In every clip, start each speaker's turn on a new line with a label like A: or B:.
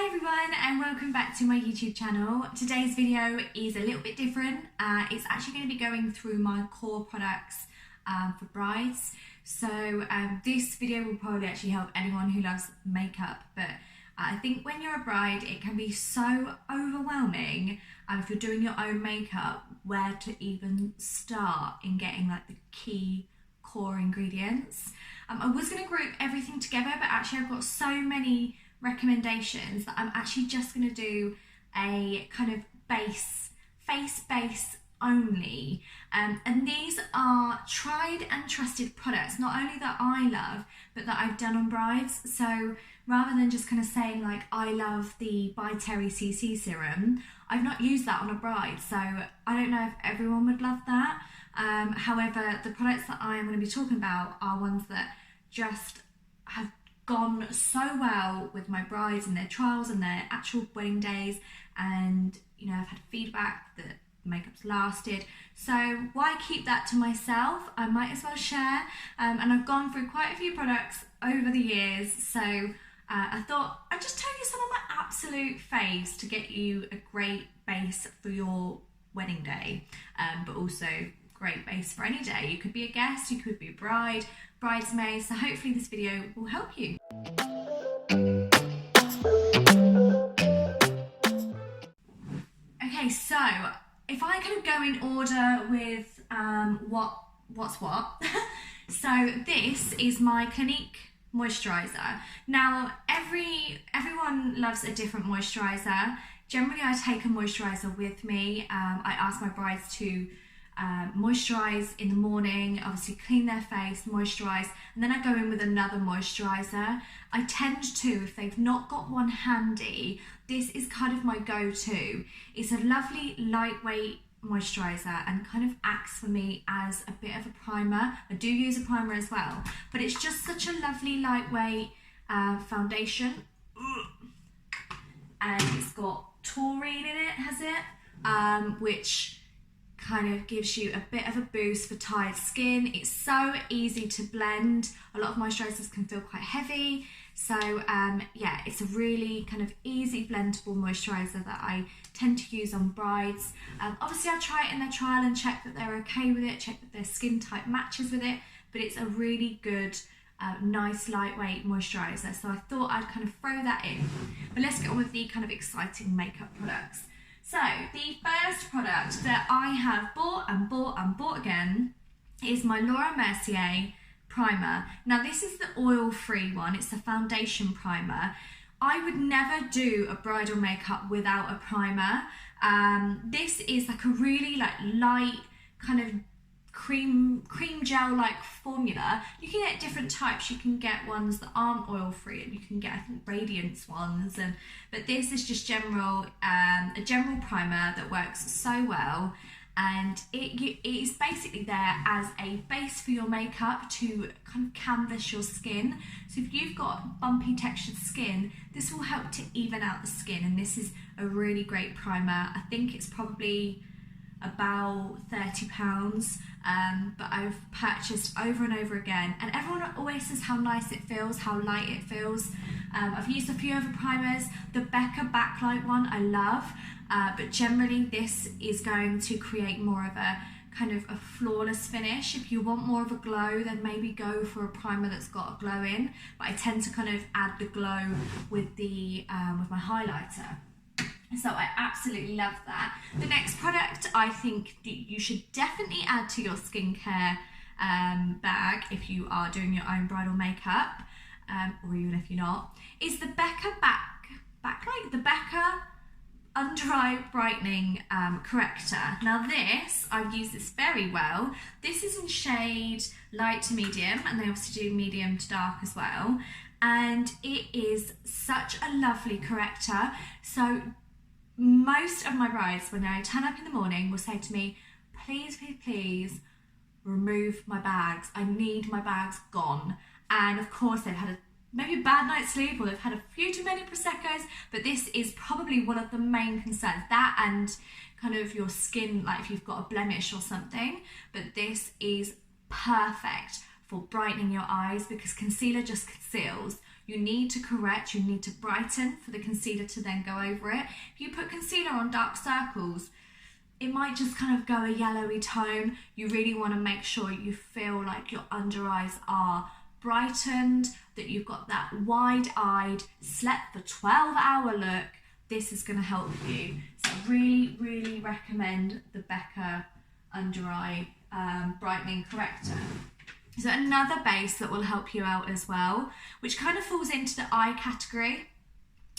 A: everyone and welcome back to my YouTube channel. Today's video is a little bit different. It's actually going to be going through my core products for brides. So this video will probably actually help anyone who loves makeup, but I think when you're a bride it can be so overwhelming if you're doing your own makeup where to even start in getting like the key core ingredients. I was going to group everything together, but actually I've got so many recommendations that I'm actually just going to do a kind of face base only, and these are tried and trusted products, not only that I love but that I've done on brides. So rather than just kind of saying like I love the By Terry CC serum, I've not used that on a bride, so I don't know if everyone would love that. However, the products that I am going to be talking about are ones that just have gone so well with my brides and their trials and their actual wedding days, and you know, I've had feedback that the makeup's lasted, so why keep that to myself? I might as well share. And I've gone through quite a few products over the years, so I thought I'd just tell you some of my absolute faves to get you a great base for your wedding day, but also great base for any day. You could be a guest, you could be a bride, bridesmaid, so hopefully this video will help you. Okay, so if I kind of go in order with what's what. So this is my Clinique Moisturizer. Now everyone loves a different moisturizer. Generally I take a moisturizer with me. I ask my brides to moisturize in the morning, obviously clean their face, moisturize, and then I go in with another moisturizer. I tend to, if they've not got one handy, this is kind of my go-to. It's a lovely lightweight moisturizer and kind of acts for me as a bit of a primer. I do use a primer as well, but it's just such a lovely lightweight foundation, and it's got taurine in it, has it, which kind of gives you a bit of a boost for tired skin. It's so easy to blend. A lot of moisturizers can feel quite heavy, so yeah, it's a really kind of easy blendable moisturizer that I tend to use on brides. Obviously I try it in their trial and check that they're okay with it, check that their skin type matches with it, but it's a really good nice lightweight moisturizer, so I thought I'd kind of throw that in. But let's get on with the kind of exciting makeup products. So the first product that I have bought and bought and bought again is my Mercier Primer. Now this is the oil-free one, it's a foundation primer. I would never do a bridal makeup without a primer. This is like a really light kind of cream gel like formula. You can get different types. You can get ones that aren't oil free, and you can get, I think, radiance ones, but this is just a general primer that works so well, and it is basically there as a base for your makeup to kind of canvas your skin. So if you've got bumpy textured skin, this will help to even out the skin, and this is a really great primer. I think it's probably about £30, but I've purchased over and over again, and everyone always says how nice it feels, how light it feels. I've used a few other primers. The Becca backlight one I love, but generally this is going to create more of a kind of a flawless finish. If you want more of a glow, then maybe go for a primer that's got a glow in, but I tend to kind of add the glow with the with my highlighter. So I absolutely love that. The next product I think that you should definitely add to your skincare bag if you are doing your own bridal makeup, or even if you're not, is the Becca backlight, the Becca Undereye Brightening Corrector. Now this, I've used this very well. This is in shade light to medium, and they obviously do medium to dark as well. And it is such a lovely corrector. So most of my brides, when I turn up in the morning, will say to me, please, please, please remove my bags. I need my bags gone. And of course they've had maybe a bad night's sleep, or they've had a few too many Prosecco's, but this is probably one of the main concerns. That and kind of your skin, like if you've got a blemish or something, but this is perfect for brightening your eyes, because concealer just conceals. You need to correct, you need to brighten for the concealer to then go over it. If you put concealer on dark circles, it might just kind of go a yellowy tone. You really want to make sure you feel like your under eyes are brightened, that you've got that wide-eyed, slept for 12-hour look. This is going to help you. So I really, really recommend the Becca Under Eye Brightening Corrector. So another base that will help you out as well, which kind of falls into the eye category,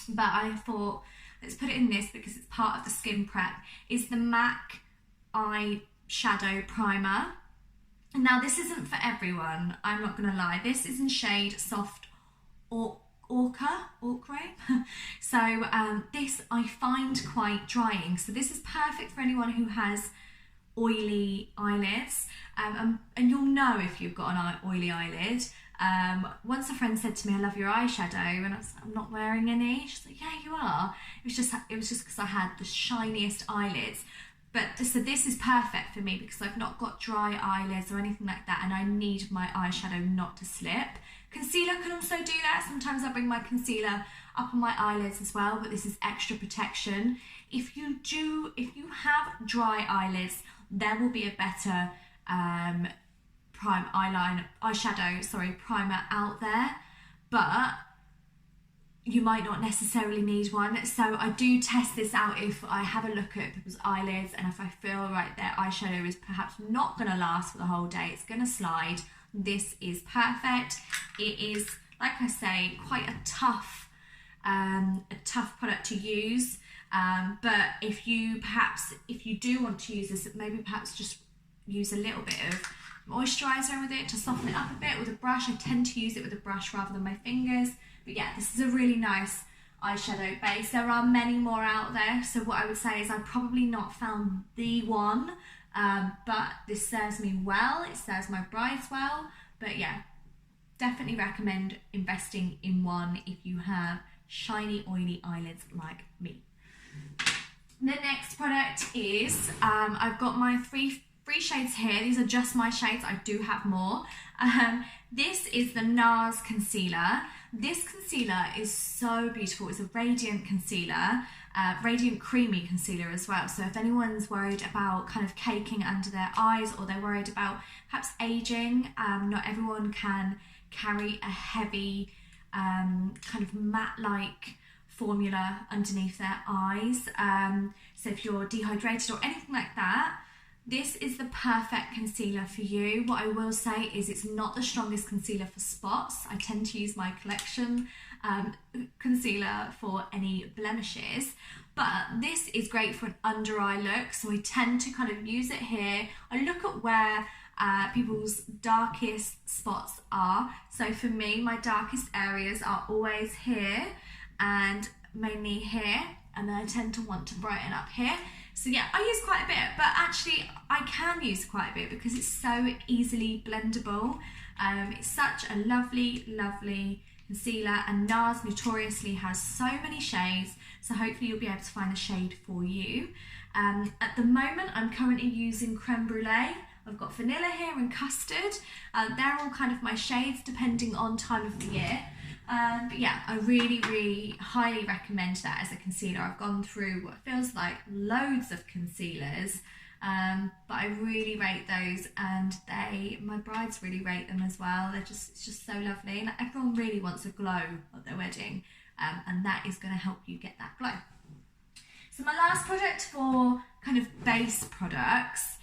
A: but I thought, let's put it in this because it's part of the skin prep, is the MAC Eye Shadow Primer. Now this isn't for everyone, I'm not going to lie. This is in shade Soft Ochre. So this I find quite drying. So this is perfect for anyone who has oily eyelids, and you'll know if you've got an oily eyelid. Once a friend said to me, "I love your eyeshadow," and I was like, "I'm not wearing any." She's like, "Yeah, you are." It was just because I had the shiniest eyelids. But so this is perfect for me because I've not got dry eyelids or anything like that, and I need my eyeshadow not to slip. Concealer can also do that. Sometimes I bring my concealer up on my eyelids as well, but this is extra protection. If you have dry eyelids, there will be a better primer out there, but you might not necessarily need one. So I do test this out if I have a look at people's eyelids, and if I feel like their eyeshadow is perhaps not going to last for the whole day, it's going to slide. This is perfect. It is, like I say, quite a tough product to use. But if you do want to use this, maybe perhaps just use a little bit of moisturiser with it to soften it up a bit with a brush. I tend to use it with a brush rather than my fingers. But yeah, this is a really nice eyeshadow base. There are many more out there, so what I would say is I've probably not found the one, but this serves me well, it serves my brides well. But yeah, definitely recommend investing in one if you have shiny, oily eyelids like me. The next product is, I've got my three shades here. These are just my shades, I do have more. This is the NARS Concealer. This concealer is so beautiful. It's a radiant concealer, radiant creamy concealer as well. So if anyone's worried about kind of caking under their eyes, or they're worried about perhaps aging, not everyone can carry a heavy kind of matte-like formula underneath their eyes. So if you're dehydrated or anything like that, this is the perfect concealer for you. What I will say is it's not the strongest concealer for spots. I tend to use my collection concealer for any blemishes, but this is great for an under eye look. So I tend to kind of use it here. I look at where people's darkest spots are. So for me, my darkest areas are always here and mainly here, and then I tend to want to brighten up here. So yeah, I use quite a bit, but actually I can use quite a bit because it's so easily blendable. It's such a lovely, lovely concealer, and NARS notoriously has so many shades, so hopefully you'll be able to find the shade for you. At the moment, I'm currently using Creme Brulee. I've got vanilla here and custard. They're all kind of my shades depending on time of the year. But yeah, I really, really highly recommend that as a concealer. I've gone through what feels like loads of concealers, but I really rate those, and my brides really rate them as well. It's just so lovely. Like, everyone really wants a glow at their wedding, and that is going to help you get that glow. So my last product for kind of base products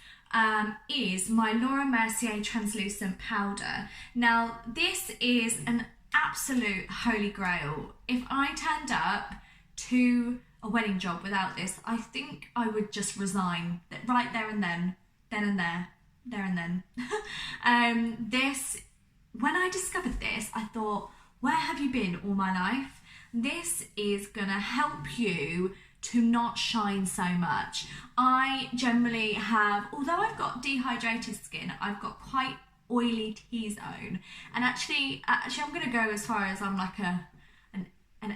A: is my Laura Mercier translucent powder. Now this is an absolute holy grail. If I turned up to a wedding job without this, I think I would just resign right there and then and there and then. This, when I discovered this, I thought, where have you been all my life? This is gonna help you to not shine so much. I generally have, although I've got dehydrated skin, I've got quite oily T-zone, and actually I'm going to go as far as I'm like an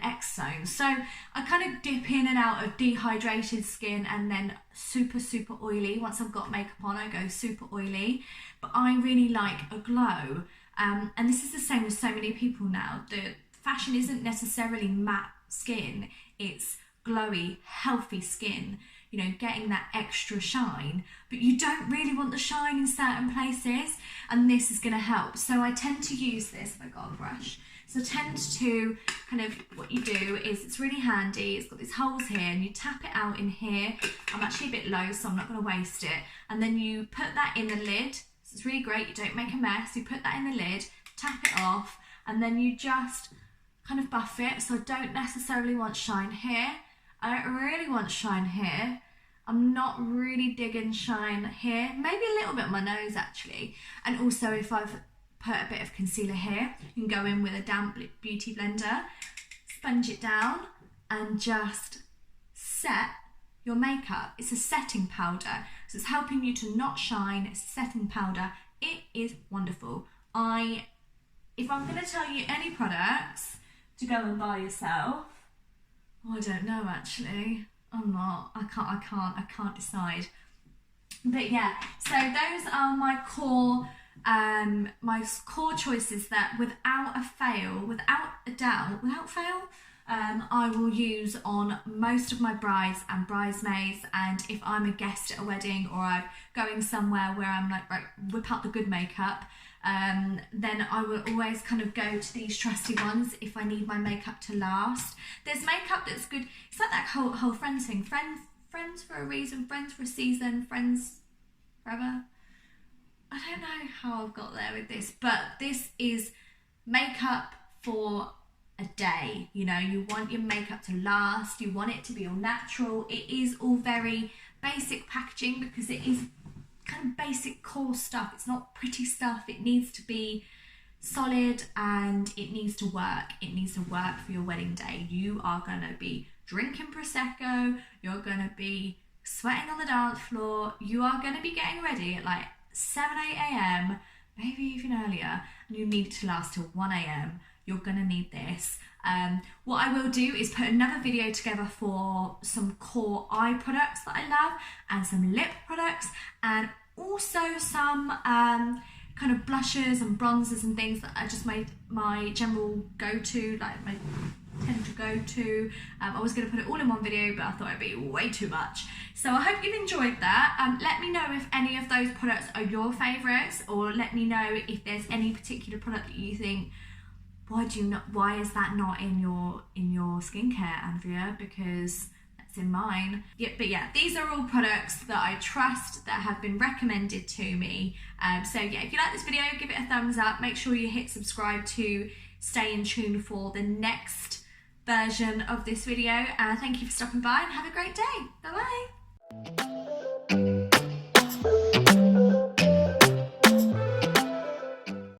A: X-zone. So I kind of dip in and out of dehydrated skin and then super oily. Once I've got makeup on, I go super oily, but I really like a glow, and this is the same with so many people now. fashion isn't necessarily matte skin, it's glowy, healthy skin, you know, getting that extra shine, but you don't really want the shine in certain places, and this is going to help. So I tend to use this, if I got a brush, so I tend to kind of, what you do is, it's really handy, it's got these holes here, and you tap it out in here. I'm actually a bit low, so I'm not going to waste it, and then you put that in the lid. So it's really great, you don't make a mess, you put that in the lid, tap it off, and then you just kind of buff it. So I don't necessarily want shine here, I don't really want shine here, I'm not really digging shine here, maybe a little bit on my nose actually. And also if I've put a bit of concealer here, you can go in with a damp beauty blender, sponge it down and just set your makeup. It's a setting powder, so it's helping you to not shine. It's a setting powder, it is wonderful. If I'm going to tell you any products to go and buy yourself, oh, I don't know actually. I can't decide. But yeah, so those are my core choices that without a doubt, I will use on most of my brides and bridesmaids. And if I'm a guest at a wedding or I'm going somewhere where I'm like, right, whip out the good makeup, then I will always kind of go to these trusty ones if I need my makeup to last. There's makeup that's good. It's like that whole friends thing. Friends for a reason, friends for a season, friends forever. I don't know how I've got there with this, but this is makeup for a day. You know, you want your makeup to last, you want it to be all natural. It is all very basic packaging because it is kind of basic core stuff. It's not pretty stuff. It needs to be solid and it needs to work. It needs to work for your wedding day. You are going to be drinking Prosecco, you're going to be sweating on the dance floor, you are going to be getting ready at like 7, 8 a.m, maybe even earlier, and you need it to last till 1 a.m. You're going to need this. What I will do is put another video together for some core eye products that I love and some lip products, and also some kind of blushes and bronzers and things that are just my general go-to, like my tend to go to. I was going to put it all in one video, but I thought it'd be way too much. So I hope you've enjoyed that. Let me know if any of those products are your favourites, or let me know if there's any particular product that you think, why is that not in your skincare, Andrea? Because that's in mine. Yeah, but yeah, these are all products that I trust, that have been recommended to me. So yeah, if you like this video, give it a thumbs up. Make sure you hit subscribe to stay in tune for the next version of this video. Thank you for stopping by and have a great day. Bye bye.